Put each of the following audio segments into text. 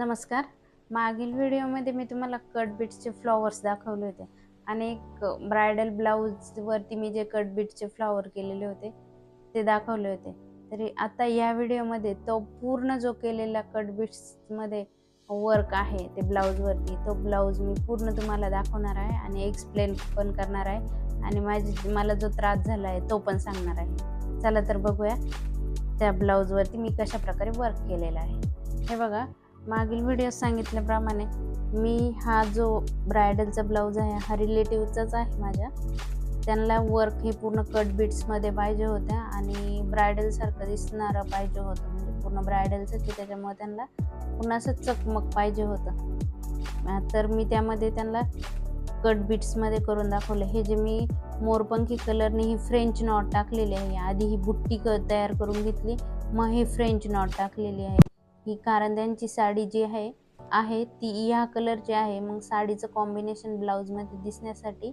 नमस्कार. मागील व्हिडिओमध्ये मी तुम्हाला कट बीट्सचे फ्लॉवर्स दाखवले होते आणि एक ब्रायडल ब्लाऊजवरती मी जे कट बीट्सचे फ्लॉवर केलेले होते ते दाखवले होते. तरी आता या व्हिडिओमध्ये तो पूर्ण जो केलेला कट बीट्समध्ये वर्क आहे ते ब्लाऊजवरती, तो ब्लाऊज मी पूर्ण तुम्हाला दाखवणार आहे आणि एक्सप्लेन पण करणार आहे आणि मला जो त्रास झाला आहे तो पण सांगणार आहे. चला तर बघूया त्या ब्लाऊजवरती मी कशा प्रकारे वर्क केलेला आहे. हे बघा, मागील व्हिडिओ सांगितल्याप्रमाणे मी हा जो ब्रायडलचा ब्लाऊज आहे हा रिलेटिव्हचाच आहे माझ्या. त्यांना वर्क हे पूर्ण कट बीट्समध्ये पाहिजे होत्या आणि ब्रायडलसारखं दिसणारं पाहिजे होतं, म्हणजे पूर्ण ब्रायडलचंच आहे, त्याच्यामुळे त्यांना पूर्ण असं चकमक पाहिजे होतं. तर मी त्यामध्ये त्यांना कट बीट्समध्ये करून दाखवले. हे जे मी मोरपंखी कलरने ही फ्रेंच नॉट टाकलेली आहे, आधी ही बुट्टी तयार करून घेतली, मग ही फ्रेंच नॉट टाकलेली आहे. ही कारंद्यांची साडी जी आहे ती ह्या कलरची आहे. मग साडीचं कॉम्बिनेशन ब्लाऊजमध्ये दिसण्यासाठी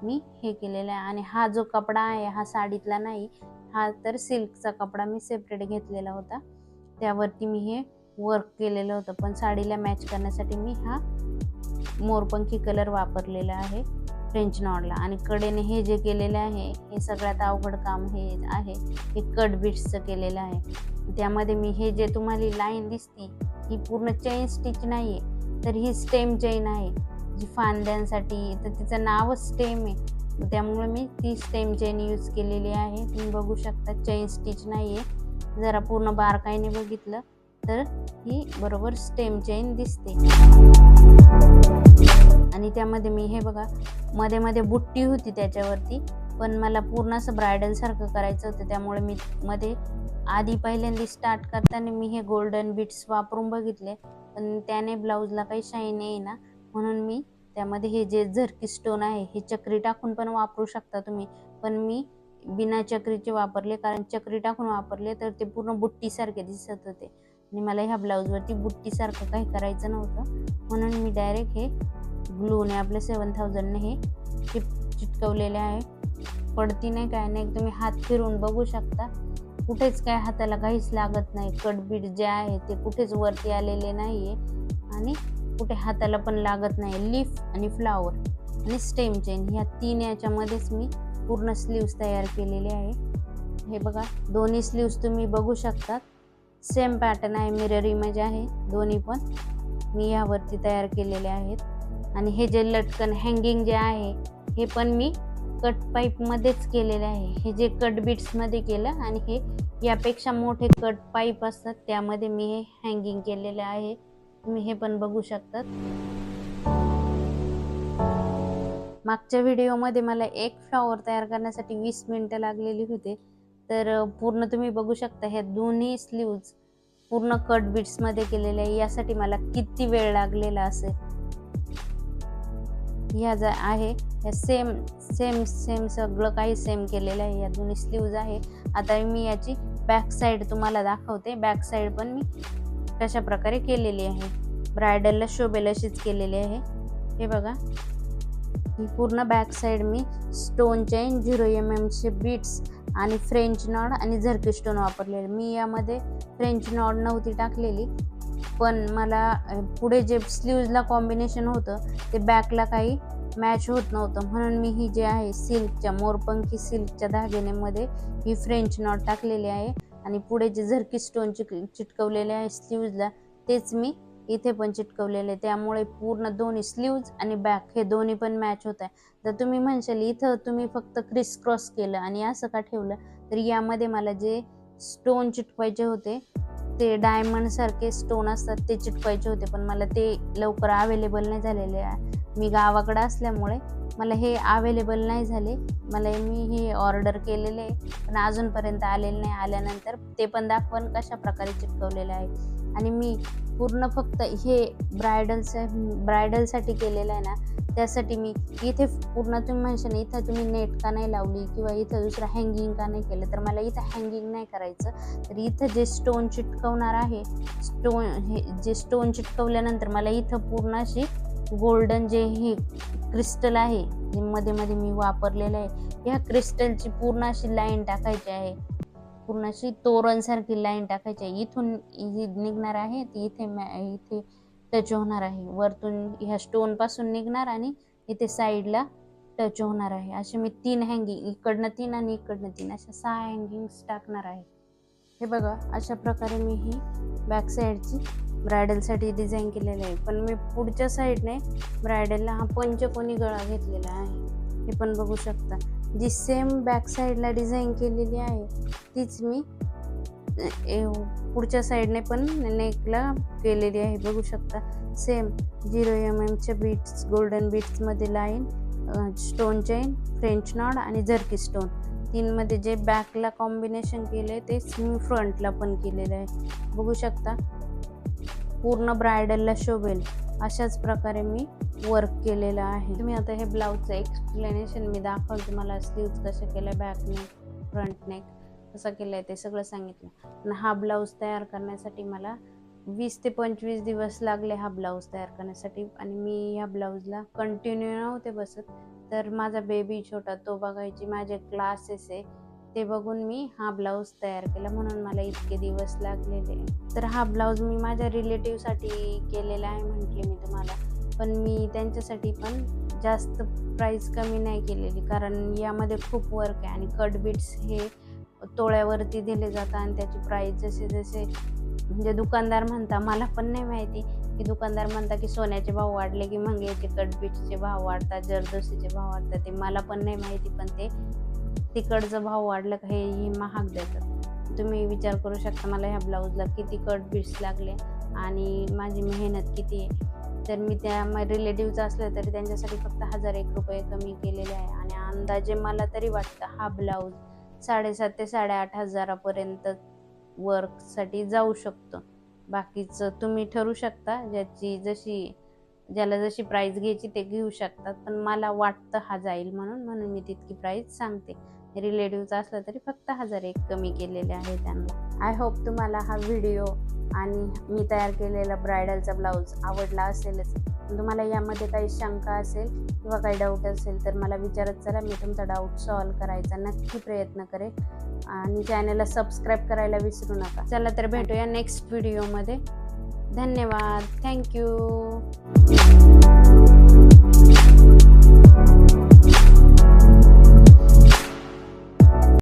मी हे केलेलं आहे. आणि हा जो कपडा आहे हा साडीतला नाही, हा तर सिल्कचा कपडा मी सेपरेट घेतलेला होता, त्यावरती मी हे वर्क केलेलं होतं. पण साडीला मॅच करण्यासाठी मी हा मोरपंखी कलर वापरलेला आहे फ्रेंच नॉटला. आणि कडेने हे जे केलेलं आहे हे सगळ्यात अवघड काम हे आहे, हे कट बीट्सचं केलेलं आहे. त्यामध्ये मी हे जे तुम्हाला लाईन दिसती ही पूर्ण चेन स्टिच नाही आहे, तर ही स्टेम चेन आहे जी फांद्यांसाठी, तर तिचं नावच स्टेम आहे, त्यामुळे मी ती स्टेम चेन यूज केलेली आहे. तुम्ही बघू शकता चेन स्टिच नाही आहे, जरा पूर्ण बारकाईने बघितलं तर ही बरोबर स्टेम चेन दिसते. आणि त्यामध्ये मी हे बघा, मध्ये मध्ये बुट्टी होती त्याच्यावरती, पण मला पूर्ण असं ब्रायडलसारखं करायचं होतं, त्यामुळे मी मध्ये आधी पहिल्यांदा स्टार्ट करताना मी हे गोल्डन बीट्स वापरून बघितले, पण त्याने ब्लाऊजला काही शाईन येईना. म्हणून मी त्यामध्ये हे जे झरकी स्टोन आहे हे चक्री टाकून पण वापरू शकता तुम्ही, पण मी बिना चक्रीचे वापरले, कारण चक्री टाकून वापरले तर ते पूर्ण बुट्टीसारखे दिसत होते आणि मला ह्या ब्लाऊजवरती बुट्टीसारखं काही करायचं नव्हतं. म्हणून मी डायरेक्ट हे ग्लूने आपले 7000ने हे चिटकवलेले आहे. पडती नाही, काय नाही, तुम्ही हात फिरून बघू शकता, कुठेच काय हाताला काहीच लागत नाही. कट बीट जे आहे ते कुठेच वरती आलेले नाहीये आणि कुठे हाताला पण लागत नाही. लीफ आणि फ्लावर आणि स्टेम चेन ह्या 3 याच्यामध्येच मी पूर्ण स्लीव्स तयार केलेले आहे. हे बघा, दोन्ही स्लीव्स तुम्ही बघू शकतात, सेम पॅटर्न आहे, मिरर इमेज आहे, दोन्ही पण मी यावरती तयार केलेले आहेत. आणि हे जे लटकन हँगिंग जे आहे हे पण मी कट पाईपमध्येच केलेले आहे. हे जे कट बीट्समध्ये केलं आणि हे यापेक्षा मोठे कट पाईप असतात त्यामध्ये मी हे हँगिंग केलेले आहे, तुम्ही हे पण बघू शकतात. मागच्या व्हिडिओमध्ये मला एक फ्लॉवर तयार करण्यासाठी 20 मिनिटं लागलेली होते, तर पूर्ण तुम्ही बघू शकता ह्या दोन्ही स्लीव्ज पूर्ण कट बीट्समध्ये केलेले आहे. यासाठी मला किती वेळ लागलेला असेल. ह्या ज्या आहे ह्या सेम सेम सेम सगळं काही सेम केलेलं आहे. या दोन्ही स्लीव्ज आहे. आता मी याची बॅक साईड तुम्हाला दाखवते. बॅक साईड पण मी कशा प्रकारे केलेली आहे, ब्रायडलला शोभेल अशीच केलेली आहे. हे बघा, ही पूर्ण बॅक साईड मी स्टोन चेन 0 mm बीट्स आणि फ्रेंच नॉड आणि झरकी स्टोन वापरलेले. मी यामध्ये फ्रेंच नॉड नव्हती टाकलेली, पण मला पुढे जे स्लीव्जला कॉम्बिनेशन होतं ते बॅकला काही मॅच होत नव्हतं, म्हणून मी ही जे आहे सिल्कच्या मोरपंखी सिल्कच्या धाग्यामध्ये ही फ्रेंच नॉट टाकलेली आहे. आणि पुढे जे झरकी स्टोन चिटकवलेले आहे स्लीव्जला तेच मी इथे पण चिटकवलेले, त्यामुळे पूर्ण दोन्ही स्लीव्ज आणि बॅक हे दोन्ही पण मॅच होत आहे. तर तुम्ही म्हणशाल इथं तुम्ही फक्त क्रिस क्रॉस केलं आणि असं का ठेवलं, तर यामध्ये मला जे स्टोन चिटकवायचे होते ते डायमंड सारखे स्टोन असतात ते चिटकवायचे होते, पण मला ते लवकर अवेलेबल नाही झालेले आहे. मी गावाकडे असल्यामुळे मला हे अवेलेबल नाही झाले. मी हे ऑर्डर केलेले पण अजूनपर्यंत आलेले नाही. आल्यानंतर ते पण दाखवून कशा प्रकारे चिटकवलेले आहे. आणि मी पूर्ण फक्त हे ब्रायडलसाठी केलेलं आहे ना, त्यासाठी मी इथे पूर्ण तुम्ही म्हणशाल इथं तुम्ही नेट का नाही लावली किंवा इथं दुसरं हँगिंग का नाही केलं, तर मला इथं हँगिंग नाही करायचं. तर इथं जे स्टोन चिटकवणार आहे, हे जे स्टोन चिटकवल्यानंतर मला इथं पूर्ण अशी गोल्डन जे हे क्रिस्टल आहे जे मध्ये मध्ये मी वापरलेलं आहे, ह्या क्रिस्टलची पूर्ण अशी लाईन टाकायची आहे, पूर्ण अशी तोरणसारखी लाईन टाकायची आहे. इथून निघणार आहे ती इथे टच होणार आहे. वरतून ह्या स्टोन पासून निघणार आणि इथे साईडला टच होणार आहे. असे मी 3 हँगिंग, इकडनं 3 आणि इकडनं 3, अशा 6 हँगिंग्स टाकणार आहे. हे बघा, अशा प्रकारे मी ही बॅक साईडची ब्रायडलसाठी डिझाईन केलेली आहे. पण मी पुढच्या साईडने ब्रायडलला हा पंचकोनी गळा घेतलेला आहे. हे पण बघू शकता. जी सेम बॅक साईडला डिझाईन केलेली आहे तीच मी पुढच्या साईडने पण नेकला केलेली आहे. बघू शकता सेम 0 mm बीट्स, गोल्डन बीट्समध्ये line, stone chain, French knot आणि झर्की स्टोन, 3 मध्ये जे बॅकला कॉम्बिनेशन केले तेच मी फ्रंटला पण केलेलं आहे. बघू शकता पूर्ण ब्रायडलला शोभेल अशाच प्रकारे मी वर्क केलेलं आहे. तुम्ही आता हे ब्लाऊजचं एक्सप्लेनेशन मी दाखवलं तुम्हाला. स्लीव्ज कसे केले, बॅक नेक, फ्रंट नेक कसं केलं आहे ते सगळं सांगितलं. आणि हा ब्लाऊज तयार करण्यासाठी मला 20 ते 25 दिवस लागले हा ब्लाऊज तयार करण्यासाठी. आणि मी ह्या ब्लाऊजला कंटिन्यू नव्हते बसत, तर माझा बेबी छोटा तो बघायची, माझे क्लासेस आहे ते बघून मी हा ब्लाऊज तयार केला, म्हणून मला इतके दिवस लागलेले. तर हा ब्लाऊज मी माझ्या रिलेटिव्हसाठी केलेला आहे म्हटले मी तुम्हाला. पण मी त्यांच्यासाठी पण जास्त प्राईस कमी नाही केलेली, कारण यामध्ये खूप वर्क आहे आणि कट बीट्स हे तोळ्यावरती दिले जातात आणि त्याची प्राईस जसे जसे म्हणजे दुकानदार म्हणता, मला पण नाही माहिती की दुकानदार म्हणता की सोन्याचे भाव वाढले की मग याचे कट बीट्सचे भाव वाढतात, जरदोसीचे भाव वाढतात. ते मला पण नाही माहिती, पण ते तिकडचं भाव वाढलं का हे महाग देतात. तुम्ही विचार करू शकता मला ह्या ब्लाऊजला किती कट बीट्स लागले आणि माझी मेहनत किती आहे. तर मी त्या रिलेटिव्हचं असलं तरी त्यांच्यासाठी फक्त 1001 रुपये कमी केलेले आहे. आणि अंदाजे मला तरी वाटतं हा ब्लाऊज 7,500 ते 8,500 पर्यंत वर्कसाठी जाऊ शकतो. बाकीचं तुम्ही ठरू शकता, ज्याला जशी प्राईस घ्यायची ते घेऊ शकतात. पण मला वाटतं हा जाईल म्हणून मी तितकी प्राईस सांगते. रिलेटिव्हचा असला तरी फक्त 1001 कमी केलेले आहे त्यांना. आय होप तुम्हाला हा व्हिडिओ आणि मी तयार केलेला ब्रायडलचा ब्लाऊज आवडला असेलच. तुम्हाला यामध्ये काही शंका असेल किंवा काही डाऊट असेल तर मला विचारत चला, मी तुमचा डाऊट सॉल्व करायचा नक्की प्रयत्न करेन. आणि चॅनलला सबस्क्राईब करायला विसरू नका. चला तर भेटूया नेक्स्ट व्हिडिओमध्ये. धन्यवाद. थँक्यू.